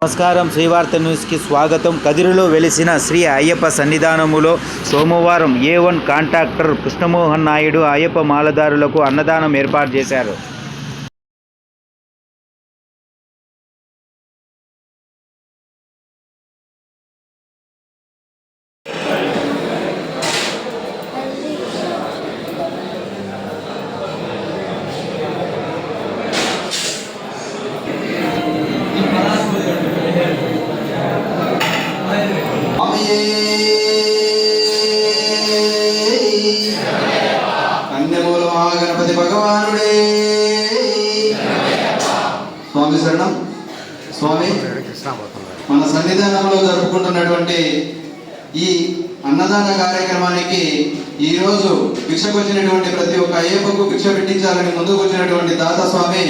నమస్కారం. శ్రీవార్త న్యూస్కి స్వాగతం. కదిరిలో వెలిసిన శ్రీ అయ్యప్ప సన్నిధానములో సోమవారం A1 కాంట్రాక్టర్ కృష్ణమోహన్ నాయుడు అయ్యప్ప మాలదారులకు అన్నదానం ఏర్పాటు చేశారు. కన్యమూల మహాగణపతి భగవానుడే స్వామి శరణం. స్వామి, మన సన్నిధానంలో జరుపుకుంటున్నటువంటి ఈ అన్నదాన కార్యక్రమానికి ఈరోజు భిక్షకు వచ్చినటువంటి ప్రతి ఒక్క అయ్యప్పకు భిక్ష పెట్టించాలని ముందుకు వచ్చినటువంటి దాత స్వామి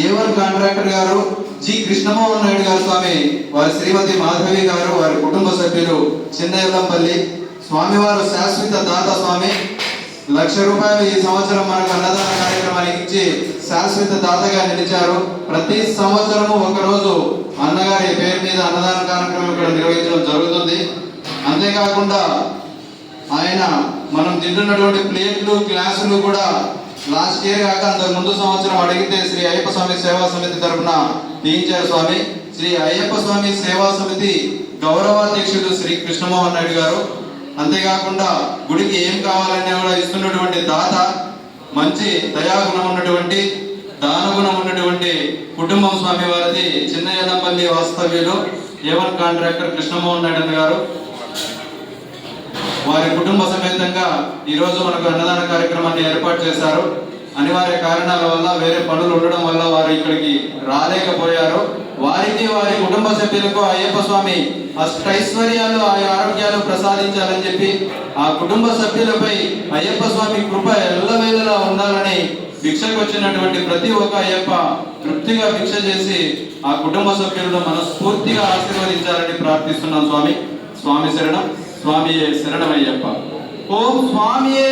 A1 కాంట్రాక్టర్ గారు జి కృష్ణమోహన్ నాయుడు గారు స్వామి, వారి శ్రీమతి మాధవి గారు, వారి కుటుంబ సభ్యులు చిన్నయల్లంపల్లి స్వామివారు శాశ్వత దాత స్వామి. ₹1,00,000 ఈ సంవత్సరం మనకు అన్నదాన కార్యక్రమానికి ఇచ్చి శాశ్వత దాతగా నిలిచారు. ప్రతి సంవత్సరము ఒకరోజు అన్నగారి పేరు మీద అన్నదాన కార్యక్రమం ఇక్కడ నిర్వహించడం జరుగుతుంది. అంతేకాకుండా ఆయన మనం తింటున్నటువంటి ప్లేట్లు గ్లాసులు కూడా లాస్ట్ ఇయర్ కాక అంతకు ముందు సంవత్సరం అడిగితే శ్రీ అయ్యప్ప స్వామి సేవా సమితి తరఫున తీయించారు స్వామి. శ్రీ అయ్యప్ప స్వామి సేవా సమితి గౌరవాధ్యక్షుడు శ్రీ కృష్ణమోహన్ నాయుడు గారు. అంతేకాకుండా గుడికి ఏం కావాలన్నా కూడా ఇస్తున్నటువంటి దాత, మంచి దయాగుణం ఉన్నటువంటి దానగుణం ఉన్నటువంటి కుటుంబం స్వామి వారిది. చిన్నయల్లంపల్లి వాస్తవ్యులు A1 కాంట్రాక్టర్ కృష్ణమోహన్ నాయుడు గారు, వారి కుటుంబ సమేతంగా ఈరోజు మనకు అన్నదాన కార్యక్రమాన్ని ఏర్పాటు చేశారు. అనివార్య కారణాల వల్ల, వేరే పనులు ఉండడం వల్ల వారు ఇక్కడికి రాలేకపోయారు. వారికి, వారి కుటుంబ సభ్యులకు అయ్యప్ప స్వామి అష్టైశ్వర్యాలు, ఆరోగ్యాలు ప్రసాదించాలని చెప్పి, ఆ కుటుంబ సభ్యులపై అయ్యప్ప స్వామి కృప ఎల్లవేళలా ఉండాలని భిక్షకు వచ్చినటువంటి ప్రతి ఒక్క అయ్యప్ప తృప్తిగా భిక్ష చేసి ఆ కుటుంబ సభ్యులను మనస్ఫూర్తిగా ఆశీర్వదించాలని ప్రార్థిస్తున్నాం స్వామి. స్వామి శరణం. స్వామియే శరణమయ్యప్ప. ఓం స్వామియే